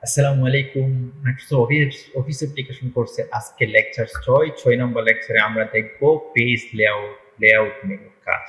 আসসালামু আলাইকুম। Microsoft office application কোর্সে আজকে লেকচার 6 নম্বর লেকচারে আমরা দেখব পেজ লেআউট মেনুর কাজ।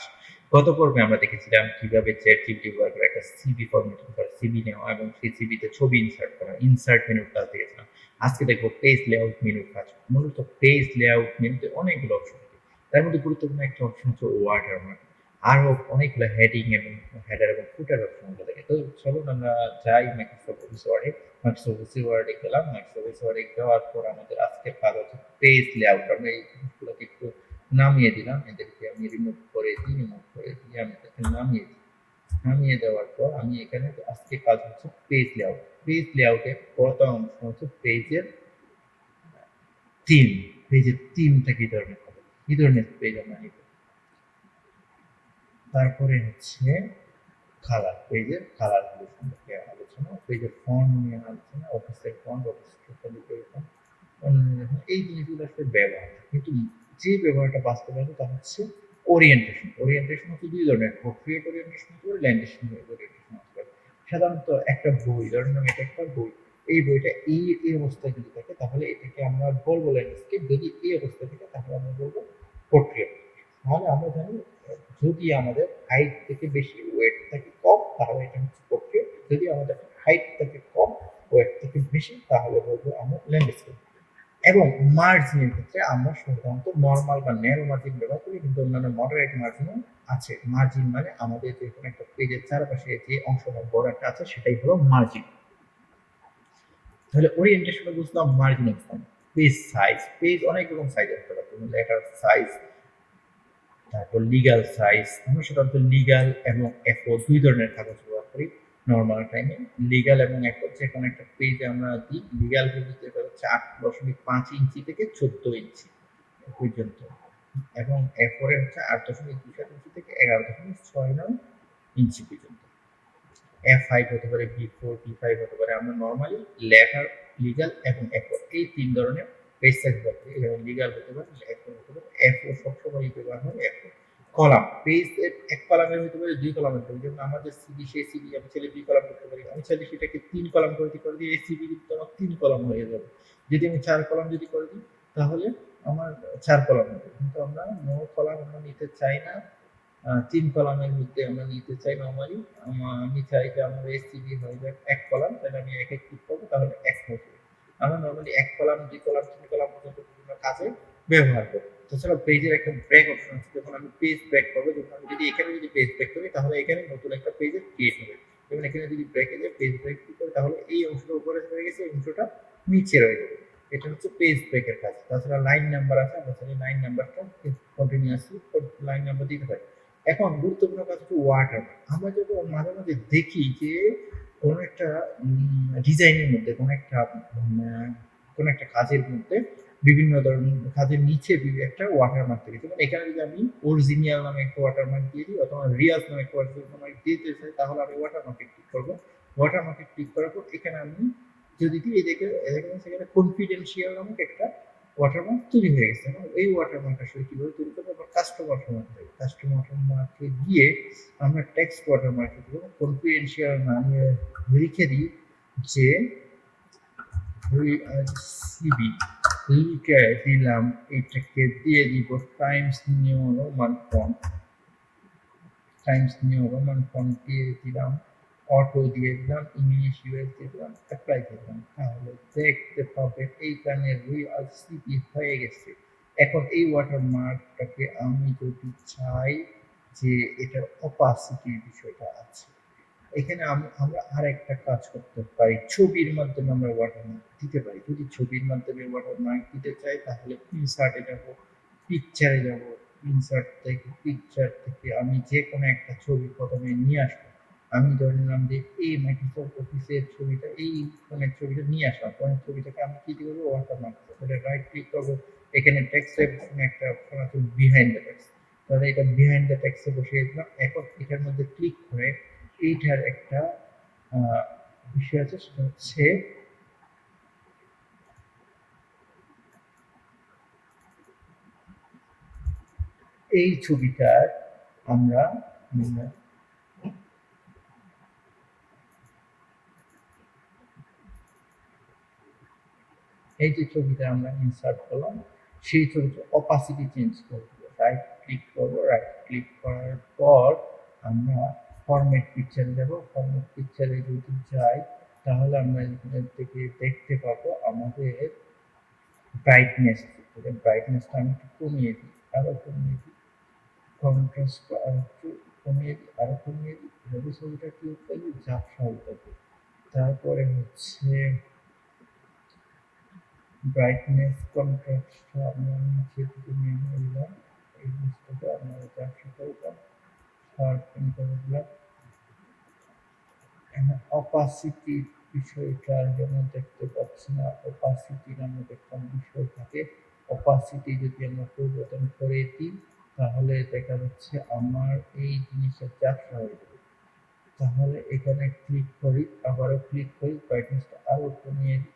গত পর্বে আমরা দেখেছিলাম কিভাবে চ্যাটজিপিটি ব্যবহার করে একটা সিভি ফরম্যাটিং করা, সিভি নেওয়া এবং সেই সিভিতে ছবি ইনসার্ট করা, ইনসার্ট মেনুর কাজ দেখেছিলাম। আজকে দেখব পেজ লেআউট মেনুর কাজ। মূলত পেজ লেআউট মেনুতে অনেকগুলো অপশন থাকে। তার মধ্যে গুরুত্বপূর্ণ একটা অপশন হচ্ছে ওয়াটারমার্ক। আরো অনেকগুলো হেডিং এবং হেডার এবং ফুটার অপশনগুলো থাকে। তো চলুন আমরা যাই মাইক্রোসফট অফিস ওয়ার্ডে। মাইক্রোসফট ওয়ার্ডে গেলাম। মাইক্রোসফট ওয়ার্ডে যাওয়ার পর আমাদের আজকের কাজ হচ্ছে পেজ লেআউট। আমরা এই জিনিসগুলোকে একটু নামিয়ে দিলাম। এদেরকে আমি রিমুভ করে দিয়ে আমি এটাকে নামিয়ে দিই। নামিয়ে দেওয়ার পর আমি এখানে আজকে কাজ হচ্ছে পেজ লেআউট। পেজ লেআউটের প্রথম অংশ হচ্ছে পেজের থিম। পেজের থিমটা কি ধরনের হবে, কি ধরনের পেজ আমরা নিব। তারপরে হচ্ছে কালার, পেজের কালারগুলো সম্পর্কে আলোচনা, পেজের ফন্ট নিয়ে আলোচনা, অফিসের ফন্ট, এই জিনিসগুলো আসলে ব্যবহার, কিন্তু যে ব্যবহারটা বাস্তবায়ন তা হচ্ছে ওরিয়েন্টেশন। ওরিয়েন্টেশন হচ্ছে দুই ধরনের, পোর্ট্রেট ওরিয়েন্টেশন হতে পারে, ল্যান্ডস্কেপ ওরিয়েন্টেশন হতে পারে। সাধারণত একটা বই, ধরেন এটা একটা বই, এই বইটা এই অবস্থায় যদি থাকে তাহলে এটাকে আমরা বলবো ল্যান্ডস্কেপ, যদি এই অবস্থায় থাকে তাহলে আমরা বলবো পোর্ট্রেট। তাহলে আমরা জানি যদি আমাদের হাইট থেকে বেশি, ওয়েট থেকে কম, তাহলে এটা হচ্ছে পোর্ট্রেট। যদি আমাদের হাইট থেকে কম, ওয়েট থেকে বেশি, তাহলে বলবো আমরা ল্যান্ডস্কেপ। এবং মার্জিনের ক্ষেত্রে আমরা সাধারণত নর্মাল বা ন্যারো মার্জিন ব্যবহার করি, কিন্তু অন্যান্য মডারেট মার্জিনও আছে। মার্জিন মানে আমাদের যে কোনো একটা পেজের চারপাশে যে অংশটা বর্ডারটা আছে সেটাই হলো মার্জিন। তাহলে ওরিয়েন্টেশনে বুঝলাম, মার্জিন বুঝলাম। পেজ সাইজ, পেজ অনেক রকম সাইজ হতে পারে, যেমন লেটার সাইজ, তারপর লিগাল সাইজ। আমরা সাধারণত লিগাল এবং এফও দুই ধরনের কাগজ ব্যবহার করি নর্মাল টাইমে। লিগাল এবং এফও যে কোনো একটা পেজে আমরা দিই। লিগাল পেজে হচ্ছে 8.5 ইঞ্চি থেকে 14 ইঞ্চি পর্যন্ত, এবং এফোরে হচ্ছে 8.27 ইঞ্চি থেকে 11.69 ইঞ্চি পর্যন্ত। F5 হতে পারে, B4, B5 হতে পারে। আমরা নর্মালি লেটার, লিগাল এবং এফও এই তিন ধরনের পেজ সাইজ ব্যবহার করি। যেমন লিগাল হতে পারে, এফও হতে পারে, এফও সবসময় ব্যবহার হয় এফও। কলাম, পেজ এক কলামের হতে পারে, দুই কলামের হতে পারে। যেমন আমাদের সিভি, সেই সিভি আমি চাইলে 2 কলাম করতে পারি, আমি চাইলে সেটাকে 3 কলাম করে দিই, এই সিভি কিন্তু আমার 3 কলাম হয়ে যাবে। যদি আমি 4 কলাম যদি করে দিই তাহলে আমার 4 কলাম হবে, কিন্তু আমরা 9 কলাম আমরা নিতে চাই না। 3 কলামের মধ্যে আমরা নিতে চাই নরমালি। আমি চাই যে আমার এসসিবি হয়ে যাক 1 কলাম, তাহলে আমি একে ক্লিক করবো, তাহলে 1 হয়ে যাবে। আমরা নরমালি 1 কলাম, 2 কলাম, 3 কলাম পর্যন্ত বিভিন্ন কাজে ব্যবহার করি। তাছাড়া পেজের একটা ব্রেক অপশন আছে, যখন আমি পেজ ব্রেক করবো, যখন আমি যদি এখানে যদি পেজ ব্রেক করি তাহলে এখানে নতুন একটা পেজের ক্রিয়েট হবে। যেমন এখানে যদি ব্রেকে যায়, পেজ ব্রেক করি, তাহলে এই অংশটা উপরে হয়ে গেছে, এই অংশটা নিচে রয়ে যাবে। এটা হচ্ছে পেজ ব্রেকের কাজ। তাছাড়া লাইন নাম্বার আছে, আমরা চাইলে লাইন নাম্বারটা কন্টিনিউয়াসলি লাইন নাম্বার দিতে পারি। এখন গুরুত্বপূর্ণ কাজ হচ্ছে ওয়াটারমার্ক। আমরা যখন মাঝে মাঝে দেখি যে কোনো একটা ডিজাইনের মধ্যে, কোনো একটা কাজের মধ্যে বিভিন্ন ধরনের কাজের নিচে একটা ওয়াটারমার্ক থাকে। যেমন এখানে যদি আমি অরিজিনাল নামে একটা ওয়াটারমার্ক দিয়ে দিই, অথবা রিয়াজ নামে একটা ওয়াটারমার্ক দিতে চাই, তাহলে আমি ওয়াটারমার্কে ক্লিক করবো। ওয়াটারমার্কে ক্লিক করার পর এখানে আমি যদি দিই, এই দেখে সেখানে কনফিডেন্সিয়াল নামক একটা ওয়াটারমার্ক তৈরি হয়ে গেছে। এবং এই ওয়াটারমার্ক আসলে কিভাবে তৈরি করবো, আবার কাস্টম ওয়াটারমার্ক, কাস্টম ওয়াটারমার্কে গিয়ে আমরা টেক্সট ওয়াটারমার্কে দিব, কনফিডেন্সিয়াল নামিয়ে লিখে দিই যে সিবি, লিখে দিলাম, এটাকে দিয়ে দিব Times new Roman font, Times new Roman font দিয়ে দিলাম, অটো দিয়ে দিলাম, ইংলিশ ইউএস দিয়ে দিলাম, অ্যাপ্লাই দিলাম। তাহলে দেখতে পাবে এইখানে রিয়াল সিপি হয়ে গেছে। এখন এই ওয়াটারমার্কটাকে আমি যদি চাই যে এটার অপাসিটির বিষয়টা আছে, এখানে আমরা আর একটা কাজ করতে পারি, ছবির মাধ্যমে আমরা ওয়াটারমার্ক দিতে পারি। যদি ছবির মাধ্যমে ওয়াটারমার্ক দিতে চাই তাহলে ইনসার্টে যাব, পিকচারে যাব, পিকচার থেকে আমি যে কোনো একটা ছবি প্রথমে নিয়ে আসবো। আমি ধরে নিলাম যে এই মাইক্রোসফট অফিসের ছবিটা, এই ফোনের ছবিটা নিয়ে আসলাম, ফোনের ছবিটাকে আমি কি করবো, ওয়াটারমার্ক করবো। রাইট ক্লিক করবো, এখানে টেক্সটের একটা অপশন আছে, বিহাইন্ড দ্য টেক্সট, তাহলে এটা বিহাইন্ড দ্য টেক্সটে বসিয়ে দিলাম। এখন এটার মধ্যে ক্লিক করে এইটার একটা বিষয় আছে, সেটা হচ্ছে এই ছবিটার আমরা এই যে ছবিটা আমরা ইনসার্ট করলাম সেই ছবিটা অপাসিটি চেঞ্জ করে দেবো, রাইট ক্লিক করবো, রাইট ক্লিক করার পর আমরা ফরম্যাট পিকচার যাব। ফরম্যাট পিকচারে যদি যাই তাহলে আমরা এখান থেকে দেখতে পাবো আমাদের ব্রাইটনেস, ব্রাইটনেসটা আমি একটু কমিয়ে দিই, আরো কমিয়ে দিই, কন্ট্রাস্টটা আর একটু কমিয়ে দিই, আরো কমিয়ে দিই, এভাবে ছবিটা কি করবো ঝাপসা হতে হবে। তারপরে হচ্ছে ব্রাইটনেস কন্ট্রাস্টটা আমরা নিচে থেকে নিয়ে নিলাম, এই জিনিসটাকে আমরা ঝাপসা করলাম, শার্পেন করে দিলাম। অপাসিটি বিষয়টা যেমন দেখতে পাচ্ছি না, অপাসিটি নামক একটা বিষয় থাকে, অপাসিটি যদি আমরা পরিবর্তন করে দিই তাহলে দেখা যাচ্ছে আমার এই জিনিসটা ঝাপসা হয়ে যাবে। তাহলে এখানে ক্লিক করি, আবারও ক্লিক করি, ব্রাইটনেসটা আরো কমিয়ে দিই,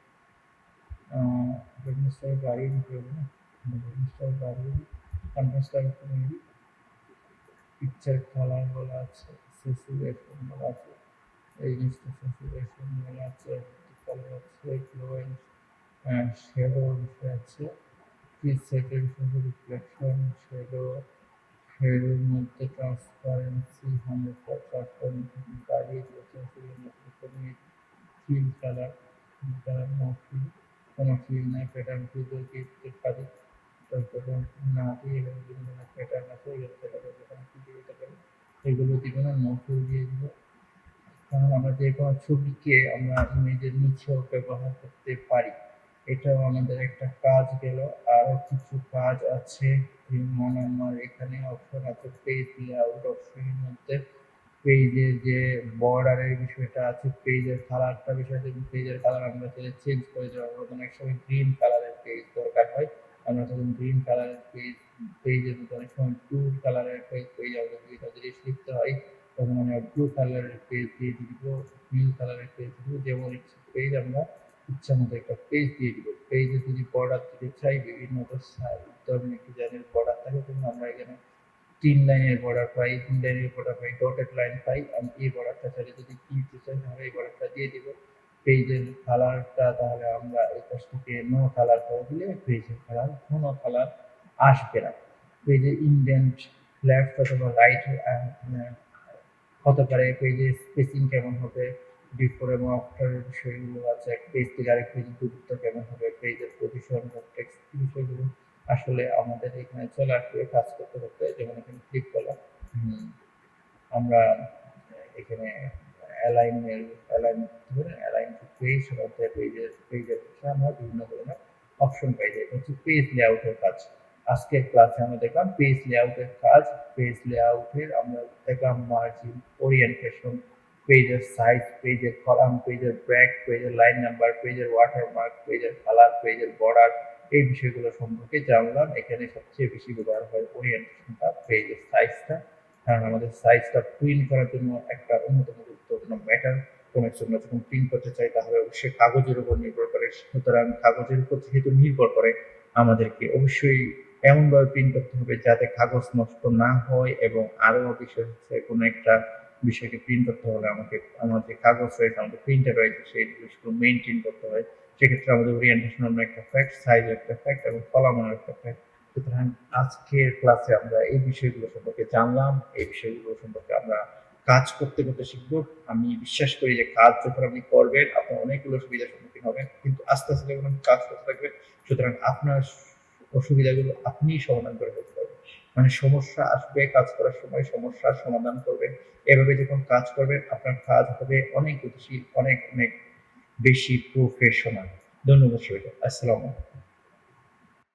ব্রাইটনেসটা বাড়িয়ে দিতে হবে না, ব্রাইটনেসটা বাড়িয়ে দিই, কন্ট্রাস্টটা কমিয়ে দিই, পিকচার কালার বলা আছে, স্যাচুরেশন বলা আছে, এই জিনিসটা স্যাচুরেশন বলা আছে, কালার আছে, গ্লোয়িং শ্যাডো বিষয় আছে, প্রিসেটের বিষয় রিফ্লেকশন, শ্যাডো, শ্যাডোর মধ্যে ট্রান্সপারেন্সি 100% বাড়িয়ে দিয়েছে, কমিয়ে fill colour, fill colour no fill, কোনো ফিল নাই, প্যাটার্ন ফিল দিতে পারি, তারপরে না দিয়ে এখানে বিভিন্ন ধরনের প্যাটার্ন আছে, এগুলো দিব না, নো ফিল দিয়ে দিব। কারণ আমরা যে কোনো ছবিকে আমরা ইমেজের নিচেও ব্যবহার করতে পারি, এটাও আমাদের একটা কাজ গেল। আরো কিছু কাজ আছে, যেমন আমার এখানে অপশন আছে পেজ লেআউট অপশনের মধ্যে পেজের যে বর্ডারের বিষয়টা আছে, পেজের কালারটা বিষয়টা, পেজের কালার আমরা চাইলে চেঞ্জ করে দেওয়া হবে। অনেক সময় গ্রিন কালারের পেজ দরকার হয়, আমরা তখন গ্রিন কালারের পেজের মধ্যে অনেক সময় ব্লু কালারের পেজ আমাদের জিনিস লিখতে হয়, তখন আমরা ব্লু কালারের পেজ দিয়ে দিব, নীল কালারের পেজ দিব, যেমন ইচ্ছে পেজ আমরা ইচ্ছা মতো একটা পেজ দিয়ে দিব। পেজে যদি বর্ডার দিতে চাই বিভিন্ন ধরনের ডিজাইনের বর্ডার থাকে, তখন আমরা এখানে 3 লাইনের বর্ডার পাই, 2 লাইনের বর্ডার পাই, ডটেড লাইন পাই। আমি এই বর্ডারটা চাইলে যদি দিতে চাই তাহলে এই বর্ডারটা দিয়ে দিব। পেজের কালারটা তাহলে আমরা এই পাশ থেকে নো কালার করে দিলে পেজের কালার কোনো কালার আসবে না। পেজের ইনডেন্ট লেফট অথবা রাইট হতে পারে, পেজের স্পেসিং কেমন হবে, বিফোর এবং আফটার বিষয়গুলো আছে, এক পেজ থেকে আরেক পেজ দূরত্ব কেমন হবে, পেজের পজিশন, টেক্সট বিষয়গুলো আসলে আমাদের এখানে চলে আসবে কাজ করতে করতে। যেমন এখানে ক্লিক করলাম, আমরা এখানে অ্যালাইন টু পেজ মধ্যে পেজের আমরা বিভিন্ন ধরনের অপশন পাই যাই। এটা হচ্ছে পেজ লেআউটের কাজ। আজকের ক্লাসে আমরা দেখলাম পেজ লেআউটের কাজ। পেজ লেআউটের আমরা দেখলাম মার্জিন, ওরিয়েন্টেশন, পেজের সাইজ, পেজের কলাম, পেজের ব্রেক, পেজের লাইন নাম্বার, পেজের ওয়াটারমার্ক, পেজের কালার, পেজের বর্ডার, এই বিষয়গুলো সম্পর্কে জানলাম। এখানে সবচেয়ে বেশি ব্যবহার হয় ওরিয়েন্টেশনটা, পেজের সাইজটা, কারণ আমাদের সাইজটা প্রিন্ট করার জন্য একটা অন্যতম গুরুত্বপূর্ণ ম্যাটার। কোনো কিছু আমরা যখন প্রিন্ট করতে চাই তাহলে অবশ্যই কাগজের উপর নির্ভর করে, সুতরাং কাগজের উপর যেহেতু নির্ভর করে আমাদেরকে অবশ্যই এমনভাবে প্রিন্ট করতে হবে যাতে কাগজ নষ্ট না হয়, এবং আরও বিষয় হচ্ছে কোনো একটা বিষয়কে প্রিন্ট করতে হলে আমাকে আমার যে কাগজ রয়েছে, আমাদের প্রিন্টার রয়েছে, সেই জিনিসগুলো মেনটেন করতে হয়। সেক্ষেত্রে আমাদের ওরিয়েন্টেশন একটা ফ্যাক্ট, সাইজ একটা ফ্যাক্ট, এবং কলাম একটা ফ্যাক্ট। সুতরাং আজকের ক্লাসে আমরা এই বিষয়গুলো সম্পর্কে জানলাম, এই বিষয়গুলো সম্পর্কে আমরা কাজ করতে করতে শিখবো। আমি বিশ্বাস করি যে কাজ যখন আপনি করবেন আপনার অনেকগুলো সুবিধার সম্মুখীন হবেন, কিন্তু আস্তে আস্তে যখন আপনি কাজ করতে থাকবেন, সুতরাং আপনার অসুবিধাগুলো আপনিই সমাধান করে ফেলতে পারবেন। মানে সমস্যা আসবে, কাজ করার সময় সমস্যার সমাধান করবেন। এভাবে যখন কাজ করবেন আপনার কাজ হবে অনেক গতিশীল, অনেক অনেক বেশি প্রফেশনাল। ধন্যবাদ সবাইকে। আসসালামু আলাইকুম।